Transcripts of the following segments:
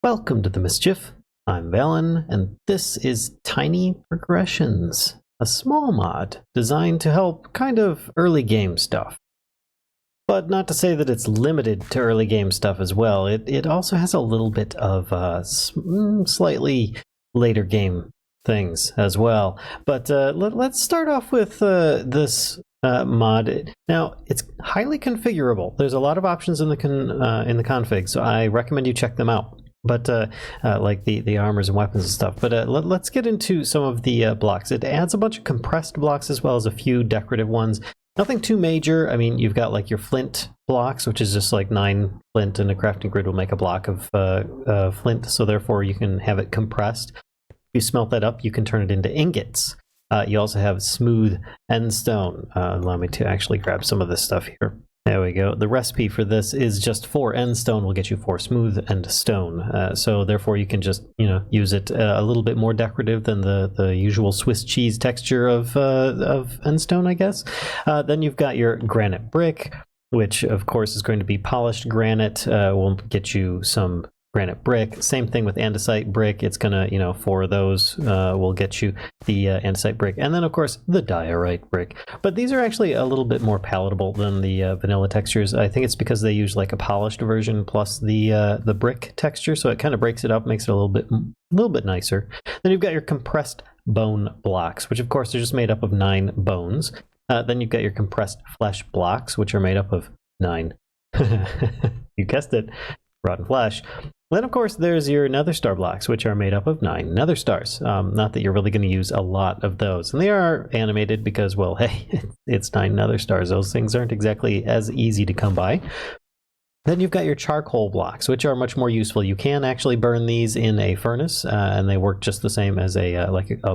Welcome to the Mischief. I'm Vallen, and this is Tiny Progressions, a small mod designed to help kind of early game stuff. But not to say that it's limited to early game stuff as well. It also has a little bit of slightly later game things as well. But let's start off with this mod. Now, it's highly configurable. There's a lot of options in the config, so I recommend you check them out. But like the armors and weapons and stuff. But let's get into some of the blocks. It adds a bunch of compressed blocks as well as a few decorative ones. Nothing too major. I mean, you've got like your flint blocks, which is just like 9 flint, and a crafting grid will make a block of flint. So therefore, you can have it compressed. If you smelt that up, you can turn it into ingots. You also have smooth end stone. Allow me to actually grab some of this stuff here. There we go. The recipe for this is just 4 end stone will get you 4 smooth end stone. So therefore you can just, use it a little bit more decorative than the usual Swiss cheese texture of end stone, I guess. Then you've got your granite brick, which of course is going to be polished granite. Will get you some granite brick. Same thing with andesite brick. It's gonna, 4 of those will get you the andesite brick, and then of course the diorite brick. But these are actually a little bit more palatable than the vanilla textures. I think it's because they use like a polished version plus the brick texture, so it kind of breaks it up, makes it a little bit nicer. Then you've got your compressed bone blocks, which of course are just made up of 9 bones. Then you've got your compressed flesh blocks, which are made up of 9. You guessed it, rotten flesh. Then, of course, there's your nether star blocks, which are made up of 9 nether stars. Not that you're really going to use a lot of those. And they are animated because, well, hey, it's 9 nether stars. Those things aren't exactly as easy to come by. Then you've got your charcoal blocks, which are much more useful. You can actually burn these in a furnace, and they work just the same as a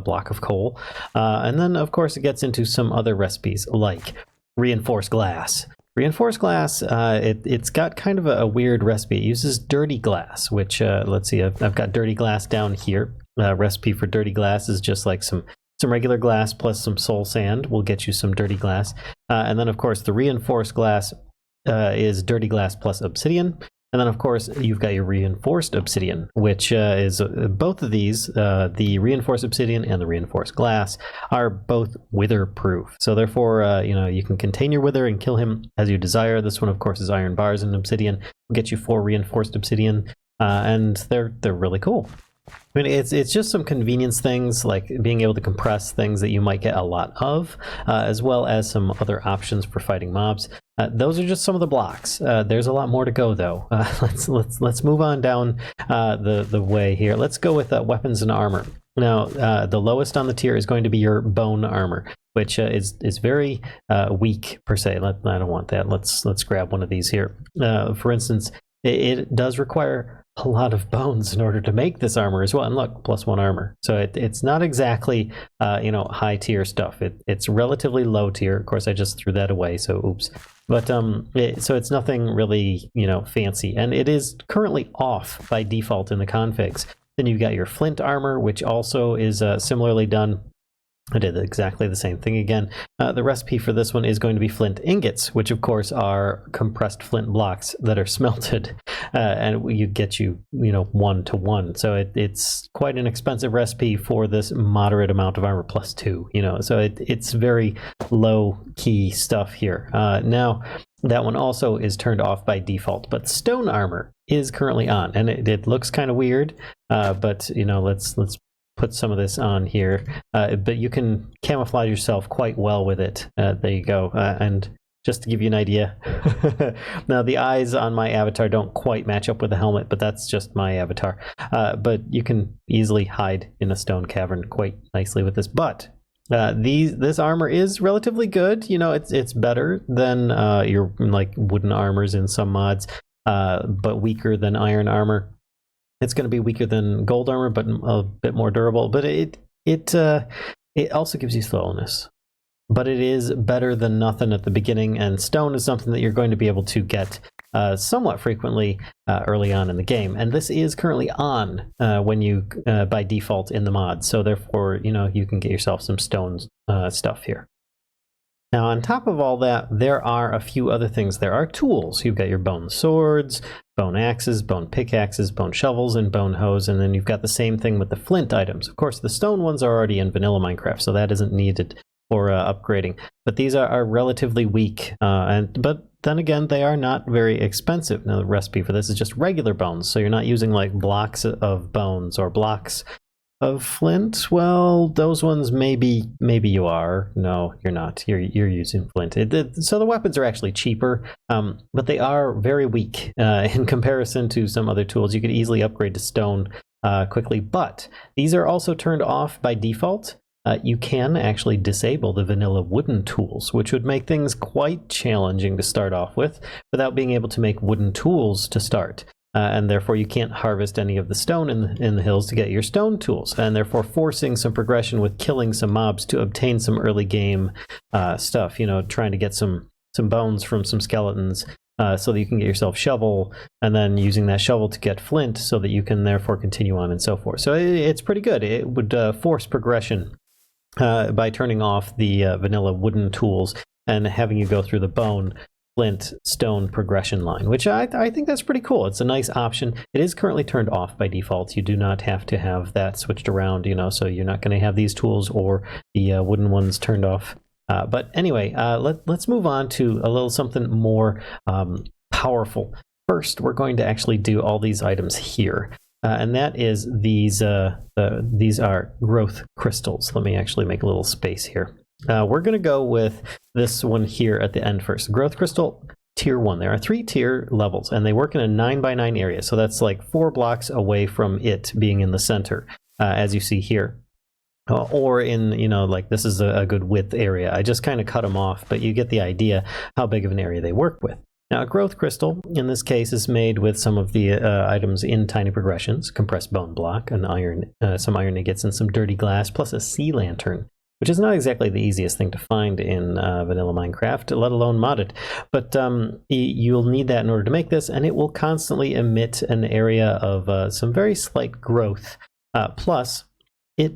block of coal. And then, of course, it gets into some other recipes, like reinforced glass. Reinforced glass, it's got kind of a weird recipe. It uses dirty glass, which, let's see, I've got dirty glass down here. Recipe for dirty glass is just like some regular glass plus some soul sand will get you some dirty glass. And then, of course, the reinforced glass is dirty glass plus obsidian. And then, of course, you've got your reinforced obsidian, which is both of these, the reinforced obsidian and the reinforced glass, are both wither-proof. So therefore, you can contain your wither and kill him as you desire. This one, of course, is iron bars and obsidian. Will get you 4 reinforced obsidian, and they're really cool. I mean, it's just some convenience things, like being able to compress things that you might get a lot of, as well as some other options for fighting mobs. Those are just some of the blocks. There's a lot more to go, though. Let's move on down the way here. Let's go with weapons and armor. Now, the lowest on the tier is going to be your bone armor, which is very weak per se. I don't want that. Let's grab one of these here. For instance, it does require a lot of bones in order to make this armor as well. And look, +1 armor. So it's not exactly high tier stuff. It's relatively low tier. Of course, I just threw that away, so oops. But so it's nothing really fancy, and it is currently off by default in the configs. Then you've got your flint armor, which also is similarly done. I did exactly the same thing again. The recipe for this one is going to be flint ingots, which of course are compressed flint blocks that are smelted, and you get 1-to-1. So it's quite an expensive recipe for this moderate amount of armor +2. So it's very low key stuff here. Now that one also is turned off by default, but stone armor is currently on, and it looks kind of weird. But let's put some of this on here, but you can camouflage yourself quite well with it. There you go. And just to give you an idea, now the eyes on my avatar don't quite match up with the helmet, but that's just my avatar. But you can easily hide in a stone cavern quite nicely with this. But this armor is relatively good. It's better than your like wooden armors in some mods, but weaker than iron armor. It's going to be weaker than gold armor, but a bit more durable. But it also gives you slowness. But it is better than nothing at the beginning, and stone is something that you're going to be able to get somewhat frequently early on in the game. And this is currently on when you by default in the mod. So therefore, you can get yourself some stone stuff here. Now, on top of all that, there are a few other things. There are tools. You've got your bone swords, bone axes, bone pickaxes, bone shovels, and bone hoes, and then you've got the same thing with the flint items. Of course, the stone ones are already in vanilla Minecraft, so that isn't needed for upgrading. But these are relatively weak, but then again, they are not very expensive. Now, the recipe for this is just regular bones, so you're not using like blocks of bones or blocks of flint. Well, those ones maybe you are. No, you're not. You're using flint. So the weapons are actually cheaper, but they are very weak in comparison to some other tools. You could easily upgrade to stone quickly, but these are also turned off by default. You can actually disable the vanilla wooden tools, which would make things quite challenging to start off with without being able to make wooden tools to start. And therefore you can't harvest any of the stone in the hills to get your stone tools, and therefore forcing some progression with killing some mobs to obtain some early game stuff, you know, trying to get some bones from some skeletons so that you can get yourself shovel, and then using that shovel to get flint so that you can therefore continue on and so forth. So it's pretty good. It would force progression by turning off the vanilla wooden tools and having you go through the bone, flint, stone progression line, which I think that's pretty cool. It's a nice option. It is currently turned off by default. You do not have to have that switched around, you know, so you're not going to have these tools or the wooden ones turned off. But anyway, let's move on to a little something more powerful. First, we're going to actually do all these items here. And that is these are growth crystals. Let me actually make a little space here. We're going to go with this one here at the end first. Growth crystal tier 1. There are 3 tier levels, and they work in a 9x9 area. So that's like 4 blocks away from it being in the center, as you see here. Or in, you know, like this is a good width area. I just kind of cut them off, but you get the idea how big of an area they work with. Now, a growth crystal, in this case, is made with some of the items in tiny progressions: compressed bone block, an iron, some iron ingots, and some dirty glass, plus a sea lantern, which is not exactly the easiest thing to find in vanilla Minecraft, let alone modded. But you'll need that in order to make this, and it will constantly emit an area of some very slight growth. Plus, it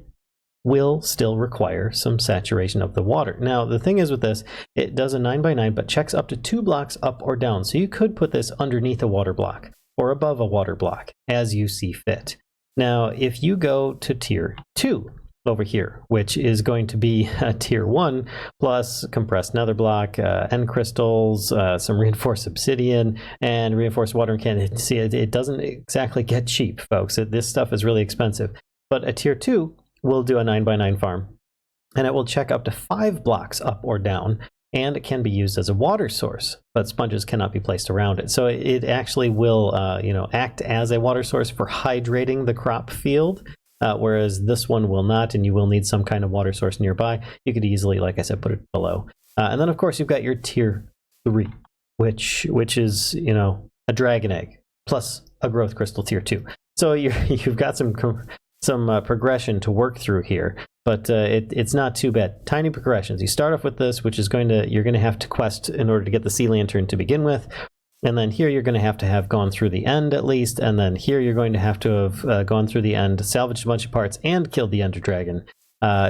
will still require some saturation of the water. Now, the thing is with this, it does a 9x9, but checks up to 2 blocks up or down. So you could put this underneath a water block or above a water block as you see fit. Now, if you go to tier 2, over here, which is going to be tier 1 plus compressed nether block, end crystals, some reinforced obsidian, and reinforced water cannon. See, it doesn't exactly get cheap, folks. This stuff is really expensive. But a tier 2 will do a 9x9 farm, and it will check up to 5 blocks up or down, and it can be used as a water source, but sponges cannot be placed around it. So it actually will act as a water source for hydrating the crop field. Whereas this one will not, and you will need some kind of water source nearby. You could easily, like I said, put it below. And then, of course, you've got your tier 3, which is, you know, a dragon egg plus a growth crystal tier 2. So you've got some progression to work through here, but it's not too bad. Tiny progressions. You start off with this, which is you're going to have to quest in order to get the sea lantern to begin with. And then here you're going to have gone through the end at least, and then here you're going to have gone through the end, salvaged a bunch of parts, and killed the Ender Dragon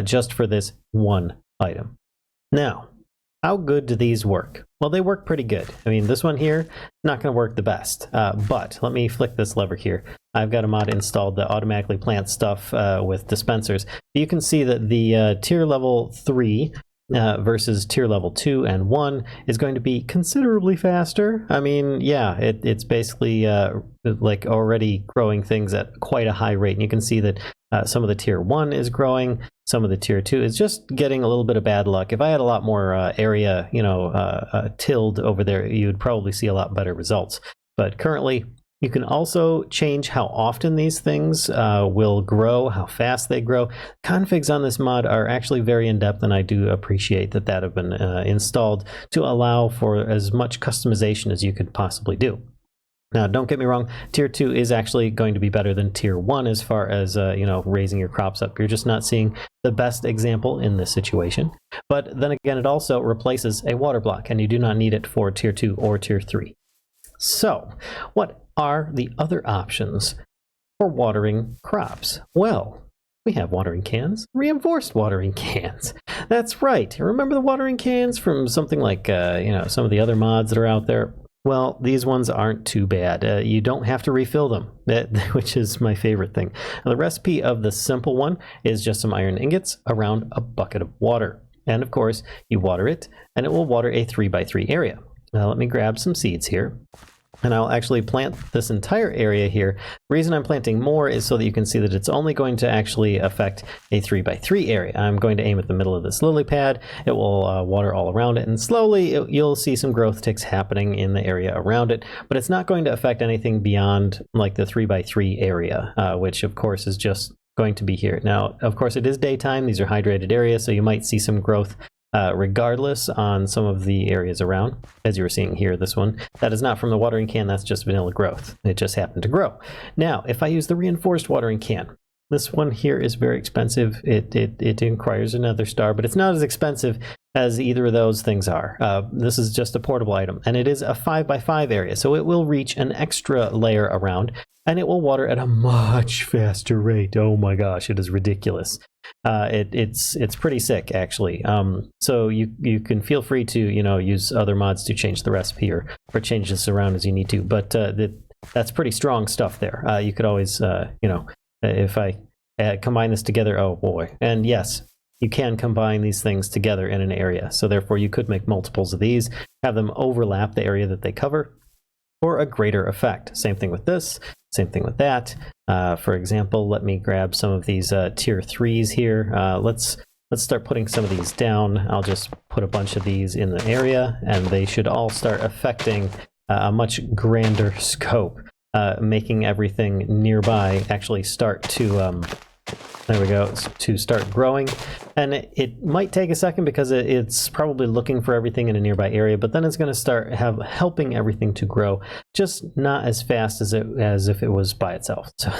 just for this one item. Now, how good do these work? Well, they work pretty good. I mean, this one here, not going to work the best, but let me flick this lever here. I've got a mod installed that automatically plants stuff with dispensers. You can see that the tier level 3 versus tier level 2 and 1 is going to be considerably faster. I mean, yeah, it's basically like already growing things at quite a high rate. And you can see that some of the tier 1 is growing, some of the tier 2 is just getting a little bit of bad luck. If I had a lot more area, tilled over there, you'd probably see a lot better results. But currently, you can also change how often these things will grow, how fast they grow. Configs on this mod are actually very in-depth, and I do appreciate that have been installed to allow for as much customization as you could possibly do. Now, don't get me wrong, tier 2 is actually going to be better than tier 1 as far as raising your crops up. You're just not seeing the best example in this situation. But then again, it also replaces a water block, and you do not need it for tier 2 or tier 3. So, what are the other options for watering crops? Well, we have watering cans, reinforced watering cans. That's right. Remember the watering cans from something like, some of the other mods that are out there? Well, these ones aren't too bad. You don't have to refill them, which is my favorite thing. Now, the recipe of the simple one is just some iron ingots around a bucket of water. And of course, you water it, and it will water a 3x3 area. Now, let me grab some seeds here. And I'll actually plant this entire area here. The reason I'm planting more is so that you can see that it's only going to actually affect a 3x3 area. I'm going to aim at the middle of this lily pad. It will water all around it, and slowly you'll see some growth ticks happening in the area around it, but it's not going to affect anything beyond like the 3x3 area, which of course is just going to be here. Now, of course, it is daytime. These are hydrated areas, so you might see some growth regardless on some of the areas around, as you were seeing here, this one. That is not from the watering can, that's just vanilla growth. It just happened to grow. Now, if I use the reinforced watering can, this one here is very expensive. It requires another star, but it's not as expensive as either of those things are. This is just a portable item, and it is a 5x5 area, so it will reach an extra layer around, and it will water at a much faster rate. Oh my gosh, it is ridiculous. It's pretty sick, actually. So you can feel free to use other mods to change the recipe or change this around as you need to. But that's pretty strong stuff there. You could always if I combine this together, oh boy. And yes, you can combine these things together in an area. So therefore, you could make multiples of these, have them overlap the area that they cover for a greater effect. Same thing with this. Same thing with that. For example, let me grab some of these tier 3s here. Let's start putting some of these down. I'll just put a bunch of these in the area, and they should all start affecting a much grander scope, making everything nearby actually start to there we go, to start growing. And it might take a second because it's probably looking for everything in a nearby area, but then it's going to start helping everything to grow, just not as fast as if it was by itself. So,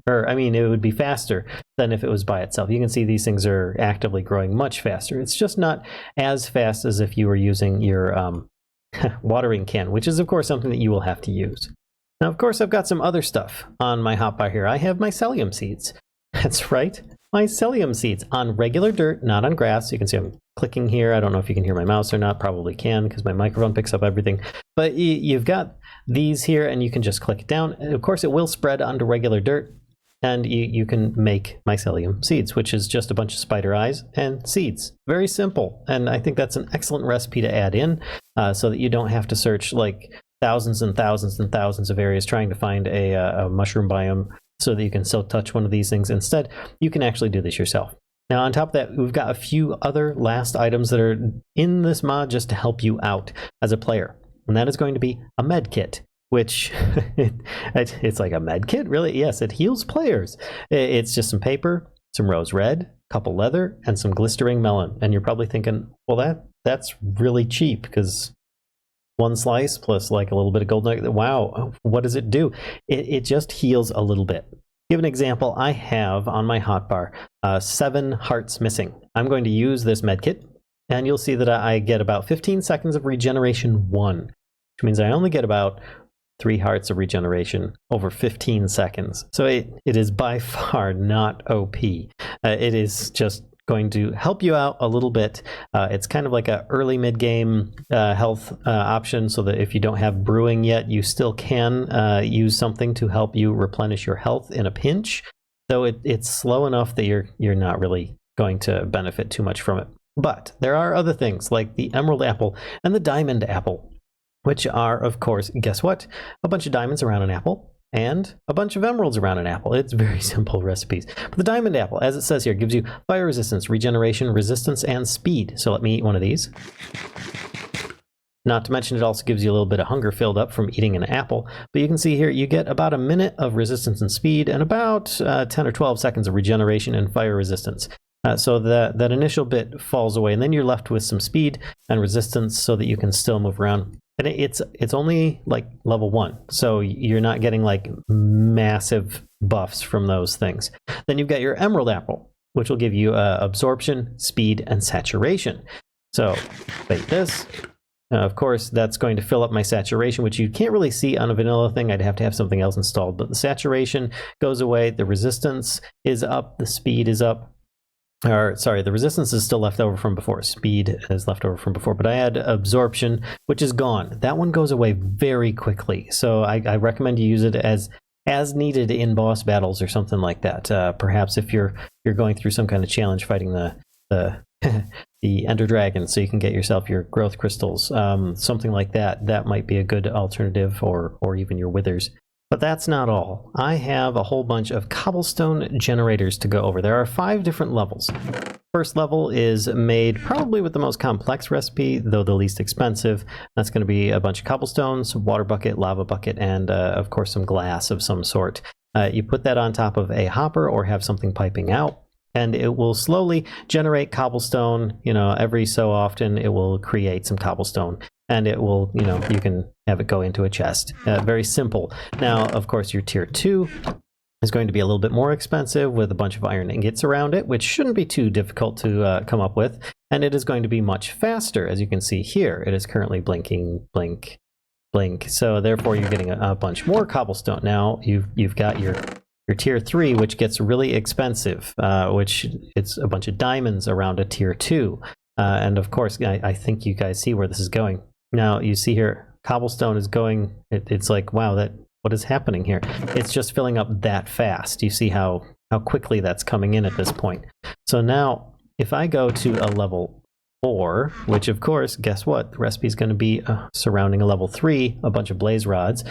it would be faster than if it was by itself. You can see these things are actively growing much faster. It's just not as fast as if you were using your watering can, which is of course something that you will have to use. Now, of course, I've got some other stuff on my hotbar here. I have mycelium seeds. That's right, mycelium seeds on regular dirt, not on grass. You can see I'm clicking here. I don't know if you can hear my mouse or not. Probably can because my microphone picks up everything. But you've got these here, and you can just click it down. And of course, it will spread onto regular dirt, and you can make mycelium seeds, which is just a bunch of spider eyes and seeds. Very simple, and I think that's an excellent recipe to add in so that you don't have to search like thousands and thousands and thousands of areas trying to find a mushroom biome so that you can still touch one of these things. Instead, you can actually do this yourself. Now, on top of that, we've got a few other last items that are in this mod just to help you out as a player. And that is going to be a med kit, which it's like a med kit, really? Yes, it heals players. It's just some paper, some rose red, a couple leather, and some glistering melon. And you're probably thinking, well, that's really cheap because one slice plus like a little bit of gold nugget. Wow, what does it do? It just heals a little bit. Give an example. I have on my hotbar 7 hearts missing. I'm going to use this medkit, and you'll see that I get about 15 seconds of regeneration 1, which means I only get about 3 hearts of regeneration over 15 seconds. So it is by far not OP. It is just going to help you out a little bit. It's kind of like a early mid-game health option, so that if you don't have brewing yet, you still can use something to help you replenish your health in a pinch, though it's slow enough that you're not really going to benefit too much from it. But there are other things like the emerald apple and the diamond apple, which are, of course, guess what? A bunch of diamonds around an apple and a bunch of emeralds around an apple. It's very simple recipes. But the diamond apple, as it says here, gives you fire resistance, regeneration, resistance, and speed. So let me eat one of these. Not to mention, it also gives you a little bit of hunger filled up from eating an apple. But you can see here, you get about a minute of resistance and speed and about 10 or 12 seconds of regeneration and fire resistance. So that initial bit falls away, and then you're left with some speed and resistance so that you can still move around. And it's only like level 1, so you're not getting like massive buffs from those things. Then you've got your emerald apple, which will give you absorption, speed, and saturation. So bait this, Of course, that's going to fill up my saturation, which you can't really see on a vanilla thing. I'd have to have something else installed, but the saturation goes away, the resistance is up, the speed is up. Or, sorry, the resistance is still left over from before. Speed is left over from before, but I had absorption, which is gone. That one goes away very quickly, so I recommend you use it as needed in boss battles or something like that. Perhaps if you're going through some kind of challenge fighting the the Ender Dragon, so you can get yourself your growth crystals, something like that. That might be a good alternative, or even your withers. But that's not all. I have a whole bunch of cobblestone generators to go over. There are 5 different levels. First level is made probably with the most complex recipe, though the least expensive. That's going to be a bunch of cobblestones, water bucket, lava bucket, and of course some glass of some sort. You put that on top of a hopper or have something piping out, and it will slowly generate cobblestone. You know, every so often it will create some cobblestone, and it will, you know, you can have it go into a chest. Very simple. Now, of course, your tier 2 is going to be a little bit more expensive with a bunch of iron ingots around it, which shouldn't be too difficult to come up with, and it is going to be much faster. As you can see here, it is currently blinking, blink, blink. So therefore, you're getting a bunch more cobblestone. Now you've got your tier 3, which gets really expensive, which it's a bunch of diamonds around a tier 2. And of course, I think you guys see where this is going. Now you see here, cobblestone is going, it's like, wow, what is happening here? It's just filling up that fast. You see how quickly that's coming in at this point. So now, if I go to a level 4, which of course, guess what? The recipe is going to be surrounding a level 3, a bunch of blaze rods.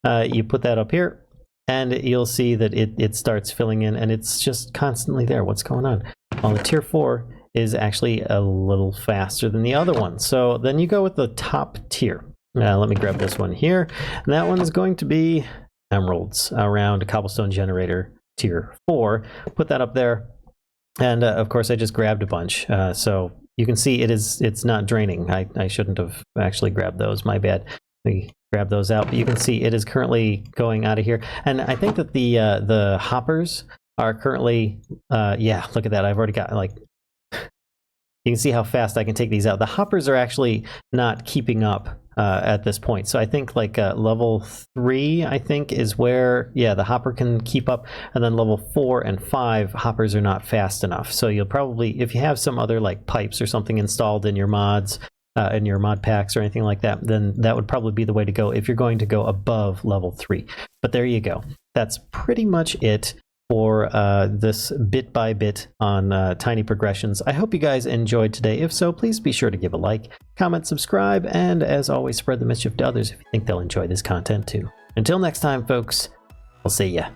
You put that up here, and you'll see that it starts filling in, and it's just constantly there. What's going on? Well, the tier 4 is actually a little faster than the other one. So then you go with the top tier. Let me grab this one here. And that one is going to be emeralds around a cobblestone generator tier 4. Put that up there. And of course, I just grabbed a bunch. So you can see it's not draining. I shouldn't have actually grabbed those. My bad. Let me grab those out. But you can see it is currently going out of here. And I think that the hoppers are currently, yeah, look at that. I've already got like, you can see how fast I can take these out. The hoppers are actually not keeping up at this point. So I think like level 3, I think, is where, yeah, the hopper can keep up. And then level 4 and 5, hoppers are not fast enough. So you'll probably, if you have some other like pipes or something installed in your mods, in your mod packs or anything like that, then that would probably be the way to go if you're going to go above level 3. But there you go. That's pretty much it for this bit by bit on Tiny Progressions. I hope you guys enjoyed today. If so, please be sure to give a like, comment, subscribe, and as always, spread the mischief to others if you think they'll enjoy this content too. Until next time, folks, I'll see ya.